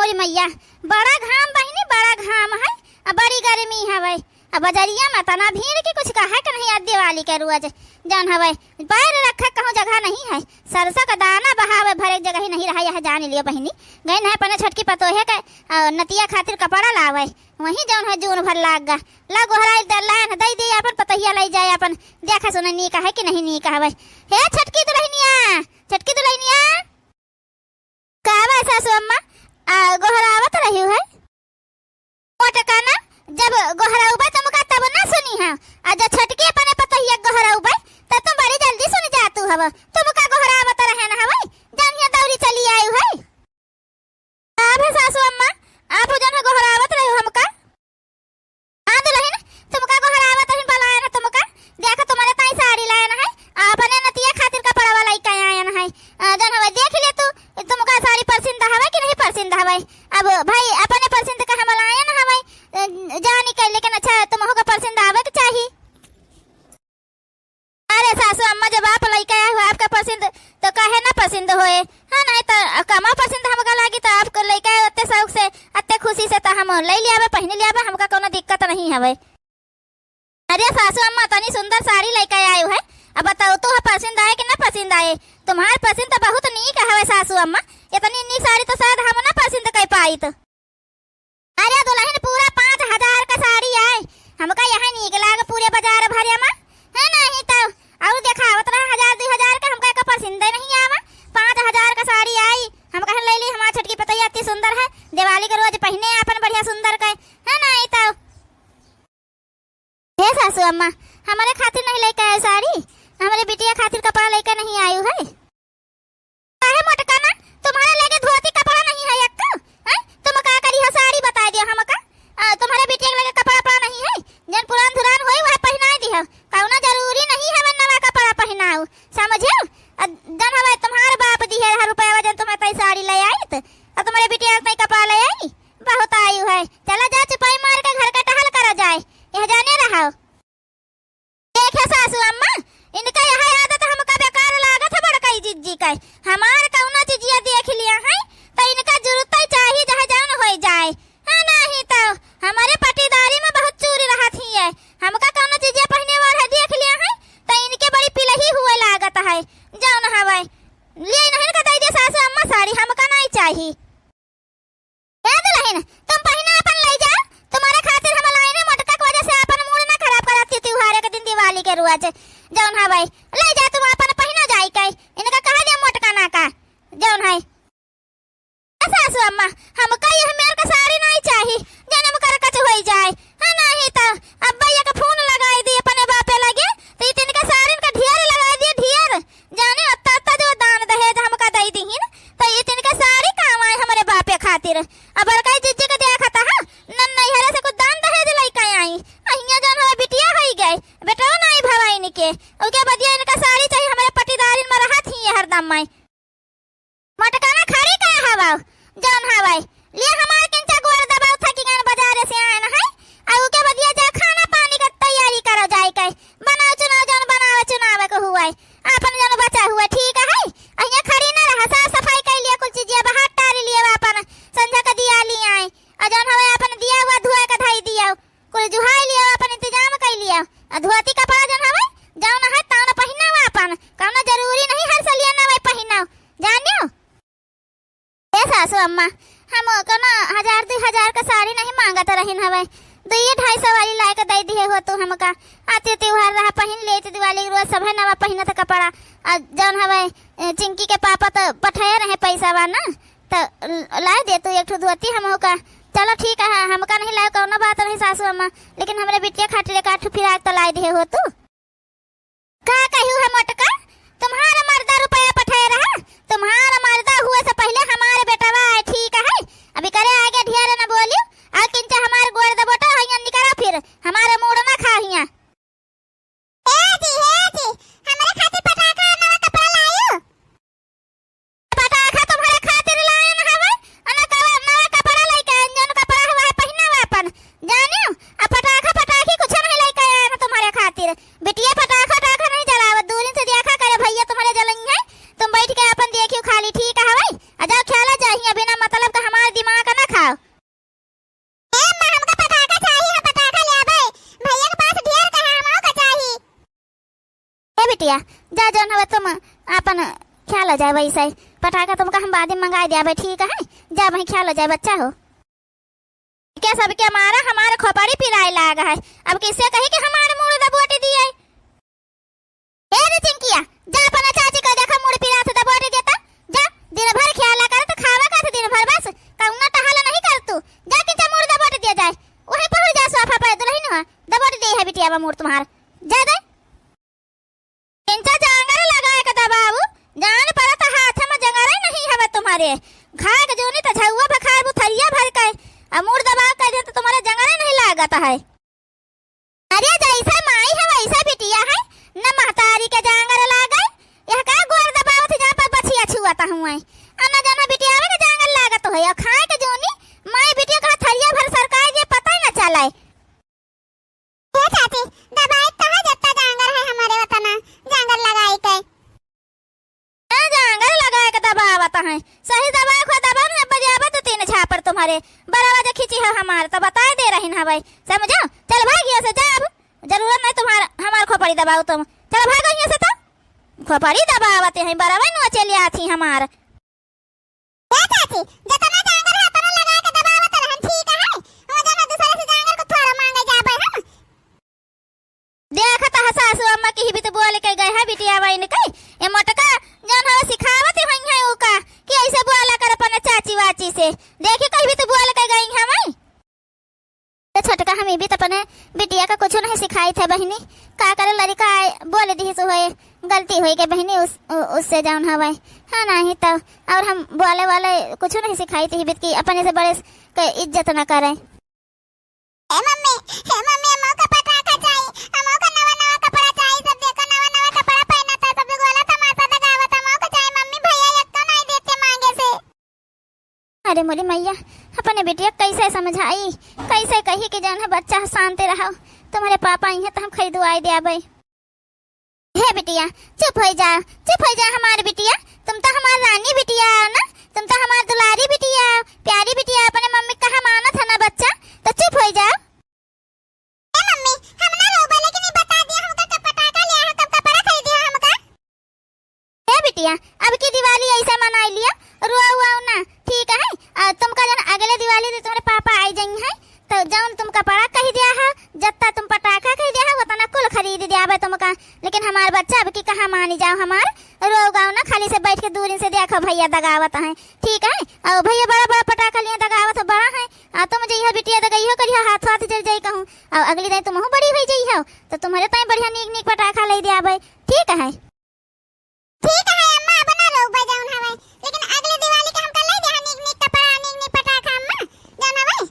मोरी मैया बड़ा घाम बहिनी बड़ा घाम है। बड़ी गर्मी हवे। अब बजरिया में तना भीड़ की कुछ कहा कि नहीं। आज दिवाली के रोज जान हवे पैर रखे कहूँ जगह नहीं है। सरसों का दाना बहावे भरे जगह ही नहीं रहा। यह जान लियो बहिनी गई है पने छटकी पतोहे के नतिया खातिर कपड़ा लावे वही जौन है जून भर लाग गा ला गोहराई दलान दई दे अपन पतहिया ले जाए अपन देखा सुने नी कहे कि नहीं नी कहवे। हे छटकी दुल्हनिया कहवा सासू अम्मा गोहरावत रही है ओटकाना जब गोहराउबा तुमका तब ना सुनी है। आज छटकी अपने पतहिया गोहराउबा त तुम बड़ी जल्दी सुन जातू हव। तुमका गोहरावत रहे ना हवे जानिया दौरी चली आयु है। अब सासू अम्मा आप जन गोहरावत रही हमका दुल्हन तुमका गोहरावत रही बलाया ना तुमका देखा तुम्हारे ताई साड़ी लाया है अपने नतिया खातिर कपड़ा वाला ही आया है जन हवे देख ले तू तुमका साड़ी पसंद हवे कि नहीं पसंद हवे। अब भाई अपने पसंद का हम लाया ना हवे जानी कर लेकिन अच्छा तुमको का पसंद आवे के चाहिए। अरे सासू अम्मा जब आप लइका आया हो आपका पसंद तो कहे ना पसंद होए हां नहीं तो कमा पसंद हमका लागी तो आपको लइका अत्ते शौक से अत्ते खुशी से तो हम ले लियावे पहन लियावे हमका कोनो दिक्कत नहीं हवे। अरे सासू अम्मा तनी सुंदर साड़ी लेके आए है अब बताओ तो पसंद आए कि ना पसंद आए। तुम्हार पसंद तो बहुत नीक हवे सासू अम्मा इतनी नीक साड़ी तो शायद हम ना पसंद कर पाई तो। अरे दुल्हन पूरा 5000 का साड़ी आए हमका यहाँ नीक लाग पूरे बाजार भरे में है नहीं तो और देखावत रहा 1000-2000 का हमका का पसंद नहीं आवा। 5000 का साड़ी आई हम कह ले ली हमार छटकी पतैया इतनी सुंदर है दिवाली के रोज पहने अपन बढ़िया सुंदर का है नहीं तो। हे सासू अम्मा हमारे खातिर नहीं लेके आए साड़ी हमारे बिटिया खातिर कपड़ा लेकर नहीं आयु है। काहे मोटकाना तुम्हारे लेके धोती कपड़ा नहीं है अक्का हैं तुम का करी हो साड़ी बता दियो हमका तुम्हारे बिटिया के लेके कपड़ा नहीं है जन पुरान धुरान होई वह पहना दियो कौनो जरूरी नहीं है नवा कपड़ा पहनाओ समझियो। जन हवे तुम्हारे बाप दी है रुपया वजन तुम्हारे तई साड़ी ले आई तो तुम्हारे बिटिया तई कपड़ा ले आई बहुत आयु है। चला जा चुपाई मार के घर का टहल करा जाए यह जाने रहा। देखे सासू अम्मा इनका यह आदत हमका बेकार लागत है बड़का जिज्जी का हमार कौनो चीजिया देख लिया है तो इनका जरूरत ही चाहिए जहाँ जान हो जाए है नहीं तो हमारे पटीदारी में बहुत चूरी रहत ही है हमका कौनो चीजिया पहने वाला देख लिया है तो इनके बड़ी पिलही हुए लागत है जान हवे ले नहीं का दे सासू अम्मा साड़ी हमका नहीं चाहिए। दुल्हन तुम पहना अपन ले जाओ तुम्हारे खातिर हम लाइने मटका की वजह से अपन मूड ना खराब करत त्योहार के दिन दिवाली के रोज जौन है भाई ले जा तुम अपन पहना जाई के इनका कहा दे मोटका ना का जौन है। सासू अम्मा हमका यह मेर का साड़ी नहीं चाहिए जन्म कर कच होई जाए है नहीं तो अब भैया का फोन लगाई दी अपने बापे लगे तो इनका साड़ी का ढेर लगा दिए ढेर जाने अत्ता जो दान दहेज हमका दई दीहिन तो इनका साड़ी काम आए हमारे बापे खातिर। अब कई जिज्जे के देखा था नन नहीं हरे से कुछ दान दहेज लेके आई अहिया जन हवे बिटिया होई गई बेटा नहीं भवाई निके ओके बदिया इनका साड़ी चाहिए हमारे पटीदारी में रहत ही हरदम में मटकाना खड़ी का हवा जौन हवे ले हमारे किंचा गोर दबाव थकी गन बाजार से आए ना है आ ओके बदिया जा खाना पानी का तैयारी करो जाए के बनाओ चुनाव जन बनावे चुनाव के हुआ अपन जन बचा हुआ ठीक है अहिया खड़ी ना रहा साफ सफाई कर लिया कुछ चीज बाहर टारी लिए अपन संध्या का दिया लिए आए अजन हवे अपन दिया हुआ धुआ का धाई दिया कुल जुहाई लिया अपन इंतजाम कर लिया धोती कपड़ा जन हवे जौन है तौन पहना हुआ अपन कौनो जरूरी नहीं हर सलिया ना वे पहनाओ जानियो। ए सासू अम्मा हम कना 1000-2000 का साड़ी नहीं मांगत रहिन हवे 200-250 वाली ला के दे दिए हो तू हमका आते त्योहार रहा पहन ले तो दिवाली रोज सब है नवा पहनत कपड़ा जौन हवे चिंकी के पापा तो पठाए रहे पैसा बा ना तो ला दे तू एक धोती हम का चलो ठीक है हमका नहीं लाए कौनो बात नहीं सासू अम्मा लेकिन हमरे बिटिया खातिर का फिर तो ला दिए हो तू का कहू है मोटका तुम्हारा मर्दा रुपया पठाए रहा तुम्हारा मर्दा हुए से पहले हमारे बेटवा है ठीक है अभी करे आगे ढेर न बोलियो आ किंचा हमारे गोर द बोटा हइया निकरा फिर हमारे मूड ना खाहिया। ए जी हमारे खातिर पटाखा नवा कपड़ा लायो पटाखा तुम्हारे खातिर लायो ना हवे अना कवा नवा कपड़ा लेके जन कपड़ा हुआ है पहनावा अपन जानियो आ पटाखा पटाखी कुछ नहीं लेके आया ना तुम्हारे खातिर बिटिया पटाखा नहीं जलावत दूर से देखा करे भैया तुम्हारे जलेंगे तुम बैठ के अपन देखियो खाली ठीक है भाई आ जाओ खेला चाहिए बिना मतलब बिटिया जा जौन हवे तुम अपन ख्याल हो जाए वैसे पटाखा तुमका हम बाद में मंगा दिया ठीक है जा वही ख्याल हो जाए बच्चा हो क्या सबके हमारे खोपड़ी पिराए लागा है अब किससे कही कि हमारे मुड़ दबोटी दिए ए रे चिंकिया जा अपना चाची का देखा मुड़ पिरा से दबोटी देता जा दिन भर ख्याल कर तो खावा का दिन भर बस कौना टहला नहीं कर तू जा कि मुड़ दबोटी दिया जाए वही पहुंच जा सोफा पे दुल्हन हो दबोटी दे है बिटिया मुड़ तुम्हार जा दे इंचा जांगर लगाए का बाबू जान पर तो हाथ में जंगरा नहीं है तुम्हारे घाय के जोनी तो झुआ बखार बुथरिया भर के अमूर दबाव कर दे तो तुम्हारे जंगरा नहीं लागता है अरे जैसा माई है वैसा बिटिया है न महतारी के जांगर लागे यह का गोर दबाव थे जहां पर बछिया छुआता हूं है अना जाना बिटिया के जांगर लागत है और खाए के जोनी माई बिटिया का थरिया भर सरकार ये पता ही न चला है चाची दबाई कहां जत्ता जांगर है हमारे वतना जांगर लगाई के जांगर लगाए के दबावता है सही दबाव को दबाव में बजावा तो तीन छापर तुम्हारे बराबर जो खींची है हमारे तो बता दे रही ना भाई समझो चल भागियो से जा अब जरूरत नहीं तुम्हारा हमार खोपड़ी दबाओ तुम चल भागो यहाँ से तो खोपड़ी दबावते हैं बराबर नो चली आती हमार क्या चाची जितना जांगर है उतना लगा के दबावत रहन ठीक है हो जाना दूसरे से जांगर को थोड़ा मांगे जाबे हम देखत है सासू अम्मा की भी तो बोल के गए है बिटिया बहन के ये मोटका जन हो सिखावत है उका कि ऐसे बोला कर अपन चाची वाची से देखी कहीं भी तो बोल के गई है मैं तो छोटका हम भी तो अपने बिटिया का कुछ नहीं सिखाई थे बहनी का करे लड़का बोल दी सो है गलती हुई के बहनी उससे जाऊन हवाई हाँ नहीं तो और हम बोले वाले कुछ नहीं सिखाई थी बिट की अपने से बड़े के इज्जत न करे मम्मी मौका पटाखा चाहिए मौका नवा नवा कपड़ा चाहिए सब देखो नवा नवा कपड़ा पहना था सब लोग वाला तमाशा लगावा था मौका चाहिए मम्मी भैया एक तो नहीं देते मांगे से अरे मोरी मैया अपने बेटिया कैसे समझाई कैसे कही कि जान है बच्चा शांत रहो तुम्हारे पापा आई है तो हम खरीदवाई दे भाई हे बिटिया चुप हो जा हमारी बिटिया तुम तो हमारी रानी बिटिया ना तुम तो हमारी दुलारी बिटिया प्यारी बिटिया अपने मम्मी कहा माना था ना बच्चा तो चुप हो जाओ ए मम्मी हम ना रो बोले कि नहीं बता दिया हमका कब पटाखा लिया है कब कपड़ा खरीदिया हमका ए बिटिया अब की दिवाली ऐसा मनाई लिया रो ना ठीक है तुमका जन अगले दिवाली से तुम्हारे पापा आई जाई है तो जौन तुम कपड़ा कही दिया है जत्ता तुम पटाखा कही दिया है उतना कुल खरीद दिया है तुमका लेकिन हमार बच्चा अब की कहा मानी जाओ हमार रो गाओ ना खाली से बैठ के दूरी से देखो भैया दगावत है ठीक है और भैया बड़ा बड़ा पटाखा लिए दगावत बड़ा है तुम जइहो बिटिया दगई हो करियो हाथ हाथ जल जाई कहूं और अगली दिन तुम बड़ी हो जई हो तो तुम्हारे ताई बढ़िया नीक नीक पटाखा ले दिया भाई ठीक है अम्मा बना लो बजाउन हवे लेकिन अगले दिवाली के हमका ले दे नीक नीक कपड़ा नीक नीक पटाखा अम्मा जान हवे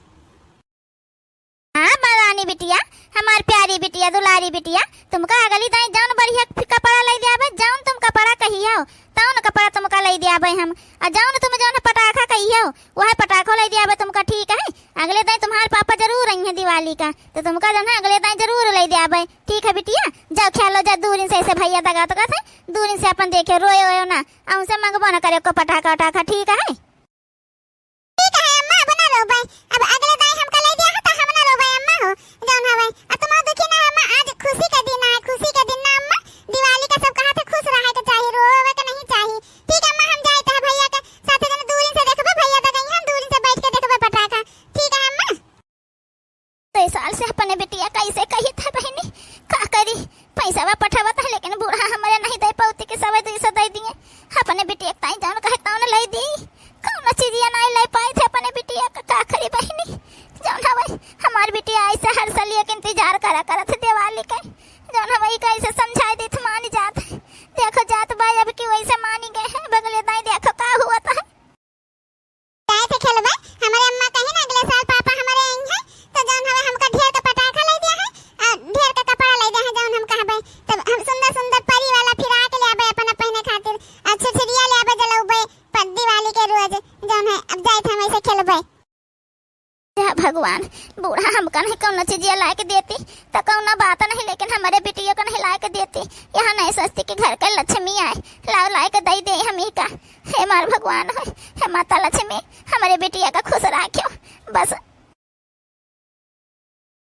हां बरानी बिटिया हमार प्यारी बिटिया दुलारी बिटिया तुमका अगली दाई जान बढ़िया कपड़ा ले दियाबे जान तुम कपड़ा कहियो तौन कपड़ा तुमका ले दियाबे हम आ जान तुम जान पटाखा कहियो वह पटाखो ले दियाबे तुमका ठीक है अगले दाई तुम्हारे पापा जरूर आई है दिवाली का तो तुमका जान अगले दाई जरूर ले दियाबे ठीक है बिटिया जाओ खेलो जा दूरी से ऐसे भैया दगा तो कहते दूरी से अपन देखे रोयो रोयो ना हमसे मंगबो ना करे को पटाखा उटाखा ठीक है अम्मा बना लो भाई अब अगले दाई हमका ले दिया तो हम ना रो भाई अम्मा हो जान हवे तुम दुखी ना अम्मा आज खुशी का दिन है खुशी का दिन ना अम्मा दिवाली का सब कहा थे खुश रहे के चाहिए रोवे के नहीं चाहिए ठीक है अम्मा हम जाए तो भैया के साथ जन दूरी से देखबे भैया दगई हम दूरी से बैठ के देखबे पटाखा ठीक है अम्मा तो इस साल से अपने बिटिया कैसे कही था बहनी का करी पैसा वा पठावत है लेकिन बूढ़ा हमारे नहीं दे पौती के सवे दूसरा दे दिए अपने बिटिया ताई जान कहे तौन ले दी कौन चीजिया नहीं ले पाए थे अपने बिटिया का करी बहनी जौन हवे हमार बिटिया ऐसे हर साल एक इंतजार करा थे दिवाली के जौन हवे कैसे समझाई दी थ मान जात देखो जात भाई अब की वैसे मानी गए हैं बगले दाई देखो का हुआ था काय थे खेलबे हमारे अम्मा कही ना अगले साल पापा हमारे आई हैं तो जौन हवे हमका ढेर का पटाखा ले दिया है ढेर का कपड़ा ले दिया है जौन हम कहबे तब हम सुंदर सुंदर परी वाला फिराक ले आबे अपन पहने खातिर अच्छे चिड़िया ले आबे जलौबे पर दिवाली के रोज जौन है अब जाए थे हम ऐसे खेलबे भगवान बूढ़ा हमका नहीं कौन चीजिया ला के देती तो कौन बात नहीं लेकिन हमारे बिटिया को नहीं ला के देती यहाँ नहीं सोचती कि घर के लक्ष्मी आए लाओ ला के दई दे हम ही का हे मार भगवान है माता लक्ष्मी हमारे बिटिया का खुश रखियो बस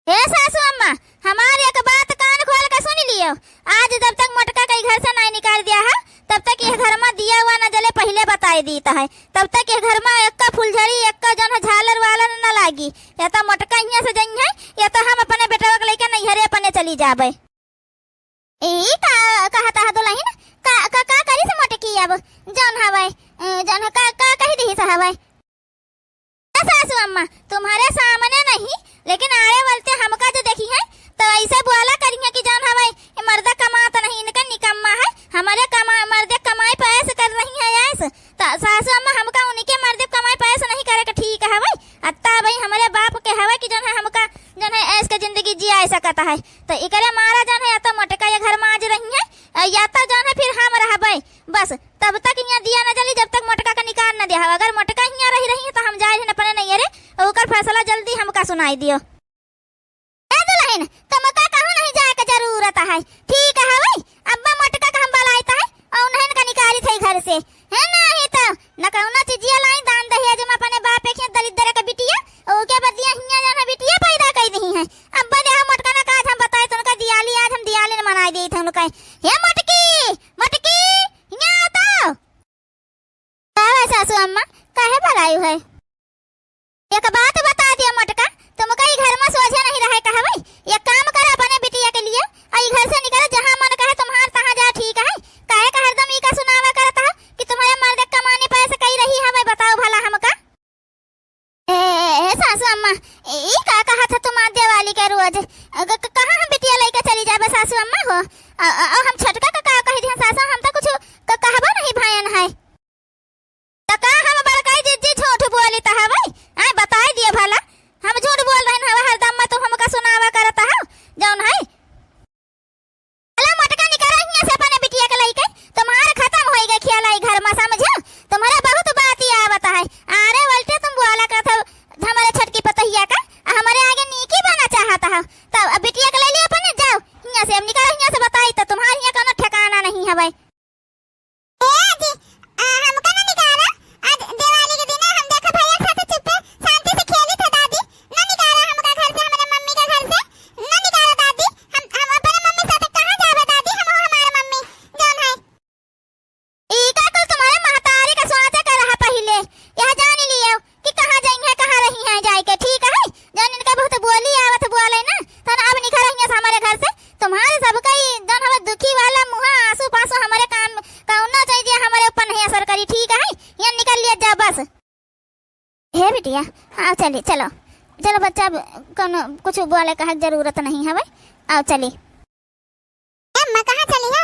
हे सासू अम्मा हमारी एक बात कान खोल के सुन लिए लियो, आज जब तक मोटका कई घर से नहीं निकाल दिया है तब तक ये घर में दिया हुआ न जले पहले बताई देता है, तब तक ये घर में एक का फुलझड़ी एक का जन झालर वाला न लागी। या तो मोटका यहाँ से जाई है या तो हम अपने बेटा के लेके नैहरे अपने चली जाबे। ई का कहता है दुल्हन का करी से मोटकी अब जन हवे जन का कही दी से हवे। सासू अम्मा तुम्हारे सामने नहीं लेकिन आए वालते हमका जो देखी है तो ऐसे बोला करिए कि जान हवे मर्द कमाता नहीं इनका निकम्मा है, हमारे मर्दे कमाई पैसे कर रही है ऐसे तो सासू अम्मा हमका उनके मर्दे कमाई पैसे नहीं करे के ठीक है भाई। अत्ता भाई हमारे बाप के हवे कि जन है हमका जन है ऐसे जिंदगी जिया सकता है तो इकरे मारा जन है या तो मोटका ये घर में आज रही है या तो जन है फिर हम रहबे बस तब तक यहाँ दिया न जली जब तक मोटका का निकाल न दिया। अगर मोटका यहाँ रही है तो हम जाए अपने नैहरे ओकर फैसला जल्दी हमका सुनाई दियो। दुल्हन तुमका कहूं नहीं जाए के जरूरत है ठीक है भाई, अब्बा मोटका का हम बलाइता है और उन्हें का निकाली थे घर से है ना ही तो न कहूं चिजिया लाई दान दहेज में अपने बाप के दरिद्र का बिटिया ओके बदिया हिया जाना बिटिया पैदा कर दी है। अब्बा दे मोटका ना काज हम बताए तो उनका दिवाली आज हम दिवाली मनाई दी थे उनका हे मोटकी मोटकी हिया तो काहे सासू अम्मा काहे बलाई है एक बात बता दिया मोटका तुम कहीं घर में सोचे नहीं रहे कहा भाई ये काम कर अपने बिटिया के लिए आई घर से निकल जहां मन कहे तुम्हार तहां जा ठीक है काहे का हरदम ई का सुनावा करता है कि तुम्हारे मर्द कमाने पैसे कई रही है मैं बताओ भला हमका। ए सासू अम्मा ई का कहा था तुम आज दिवाली के रोज कहां हम बिटिया लेके चली जाबे सासू अम्मा हो और हम छटका का कह दिया सासू हम तो कुछ कहबा नहीं भायन है तो का हम बड़काई जिज्जी झूठ बोली ता है भाई आ बता दिए भला हम झूठ बोल रहे हैं हरदम में तुम हमका सुनावा करता है जौन है अला मोटका निकल यहाँ से अपने बिटिया के लेके तुम्हारा खत्म हो गई खेला घर में समझो तुम्हारा बहुत बात ही आवता है अरे वल्टे तुम बोला का था हमारे छटकी पतहिया का हमारे आगे नीकी बना चाहता है तो अब बिटिया के ले लिया अपने जाओ यहाँ से अब निकल यहाँ से बताई तो तुम्हारे यहाँ कोनो ठिकाना नहीं है भाई। हमका ना निकाला आज दिवाली के दिन हम देखा भैया के साथ चुप शांति से खेली था दादी ना निकाला हमका घर से हमारे मम्मी का घर से ना निकाला दादी हम अपने मम्मी साथ कहां जावे दादी हम हमारे मम्मी जान है ई का कुल तुम्हारे महतारी का स्वागत कर रहा पहले यह जान लियो कि कहां जाएंगे कहां रही हैं जाए के ठीक है जान इनका बहुत बोली आवत बोले ना तो अब निकल रही है हमारे घर से तुम्हारे सबका ही जन हमें दुखी वाला मुंह आंसू पासू हमारे कान कहना चाहिए हमारे ऊपर नहीं असर करी ठीक है ये निकल लिया जा बस। हे बिटिया आओ चली चलो चलो बच्चा कोनो कुछ बोले का जरूरत नहीं है भाई आओ चली। अम्मा कहां चली हो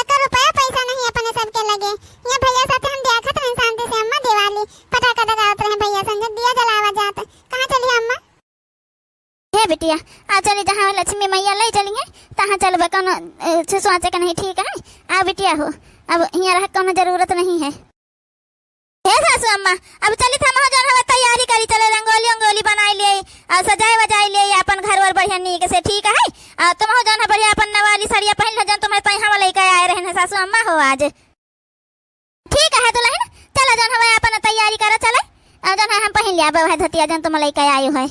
1 रुपया पैसा नहीं अपने सबके लगे ये भैया साथ हम देखत रहे शांति से अम्मा दिवाली पटाखा लगावत रहे भैया संग दिया जलावा जात कहां चली अम्मा। हे बिटिया आ चली जहां लक्ष्मी मैया ले चलेंगे तहां चलबे कोनो सोचे का नहीं ठीक है आ बिटिया हो अब यहाँ रह कोनो जरूरत नहीं है। हे सासू अम्मा अब चली था महा जन हवे तैयारी करी चले रंगोली अंगोली बनाई ले और सजाए वजाए ले अपन घर और बढ़िया नीक से ठीक है और तुम हो जन बढ़िया अपन नवाली साड़िया पहन ले जन तुम्हारे तैहा वाले के आए रहे सासू अम्मा हो आज ठीक है दुल्हन चलो जन हवे अपन तैयारी करो चले और जन हम पहन लिया वह धतिया जन तुम लेके आयो है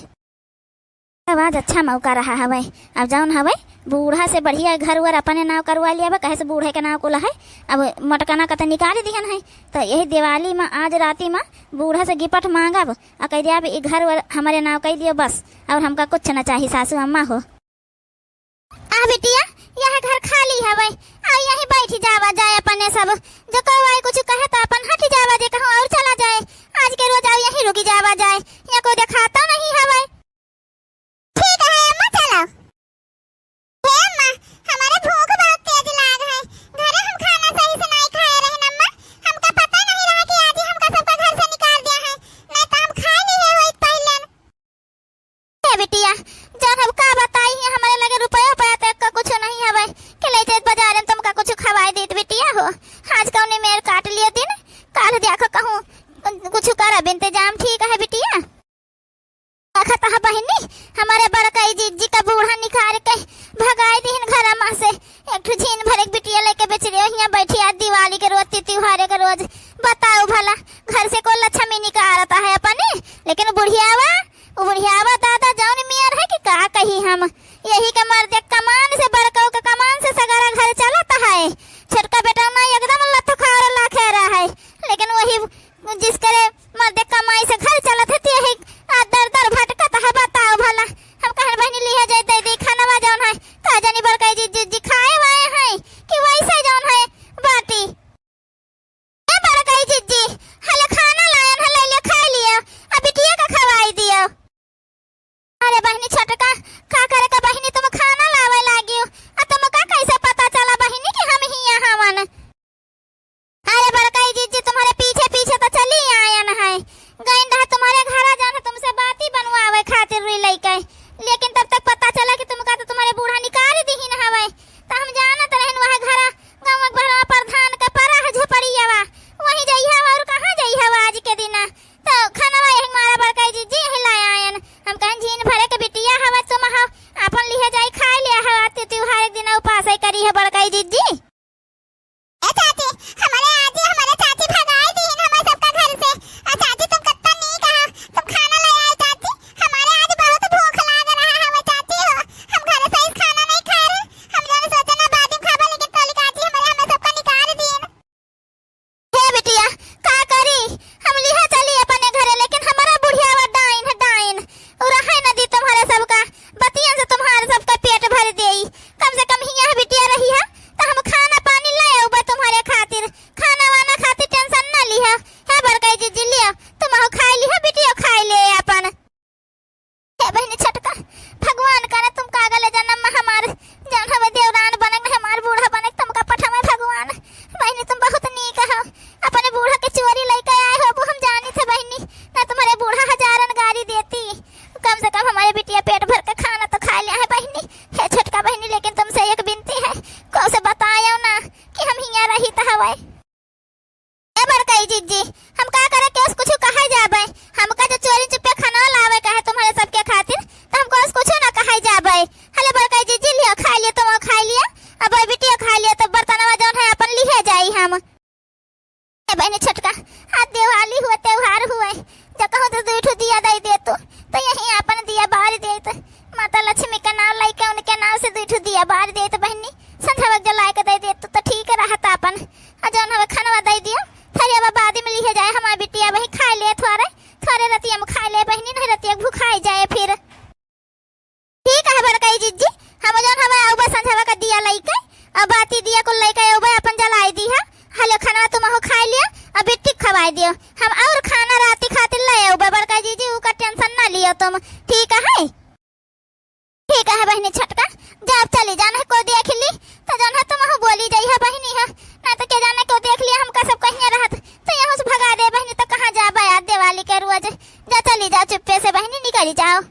अब आज अच्छा मौका रहा हवे अब जौन हवे बूढ़ा से बढ़िया घर वर अपने नाव करवा लिया कहे से बूढ़े के नाव को है अब मटकाना का तो निकाल दिहन है तो यही दिवाली में आज राती में बूढ़ा से गिपट मांगब और कह दिया अब घर वर हमारे नाव कह दियो बस और हमका कुछ न चाहिए सासू अम्मा हो। आ बिटिया यह घर खाली हवे और यही बैठी जावा जाए अपने सब जो कोई कुछ कहे तो अपन हट जावा जे कहूं और चला जाए आज के रोज यही रुकी जावा जाए यहाँ कोई दिखाता नहीं हवे ठीक है अम्मा चलो। हे अम्मा हमारे भूख बहुत तेज लाग है घरे हम खाना सही से नहीं खाए रहे अम्मा हमका पता नहीं रहा कि आज ही हमका सबका घर से निकाल दिया है नहीं तो हम खा लिए हो पहले। हे बिटिया जन हम का बताई है हमारे लगे रुपया तक का कुछ नहीं हवे के ले जात बाजार में तुमका कुछ खवाई देत बिटिया हो आज कौने मेर काट लिया दिन काल देखो कहूं कुछ कर इंतजाम ठीक है बिटिया। खता बहनी हमारे बड़काई जीजी का बूढ़ा निखार के भगाई दिन घर में से एक झीन भर एक बिटिया लेके बेच रही यहाँ बैठी आज दिवाली के रोज त्योहार के रोज बताओ भला घर से कोई लक्ष्मी निकारता है अपने लेकिन बुढ़ियावा दादा जौन मियार है कि का कही हम यही के मर्द कमान से बड़काऊ का कमान से सगा कम से कम हमारे बिटिया पेट भर के खाना तो खा लिया है बहनी। है छोटका बहनी, लेकिन तुमसे एक विनती है, को से बतायो ना कि हम हिया रही त हवे। ए बड़काई जीजी, हम का करे के उस कुछ कहा जाबे? हमका जो चोरी चुपे खाना लावे का है तुम्हारे सबके खातिर, तो हमको उस कुछ ना कहा जाबे। हले बड़काई जीजी लियो, खा लियो, तुम खा लिया, अब बिटिया खा लिया, तो बर्तनवा जौन है अपन लिहे जाई हम। ए बहनी छोटका, आज दिवाली हुए, त्योहार हुए, जो कहूं तो दूठो दिया दे दे तो यही अपन दिया बाहर दे तो माता लक्ष्मी का नाम लेके उनके नाम से दूठो दिया बाहर दे तो बहनी संध्या वक्त जला के दे दे तो ठीक रहता अपन। जौन हवे खानवा दे दियो, थरी अब बाद में लिहे जाए हमारी बिटिया वही खा ले, थोड़े रतिया में खा ले बहनी, नहीं रतिया भूखाई जाए फिर। ठीक है बड़काई जीजी, हम जौन हवे आउ बस संध्या का दिया लेके, अब बाती दिया को लेके आउ बे अपन जलाई दी है। हलो खाना तुम हो खा लिया, अब बिट्टी खवाई दियो, हम और खाना राती खातिर ले आउ बे बड़काई जीजी, ऊ का टेंशन ना लियो तुम, ठीक है? ठीक है बहनी छोटका, जब चली जाना है को देख ली तो जौन है तुम हो बोली जाई है बहनी है, ना तो के जाने को देख लिया हमका सब कहीं रहत तो यहाँ से भगा दे बहनी, तो कहाँ जा बे आज दिवाली के रोज। जा चली जा चुप्पे से बहनी, निकल जाओ।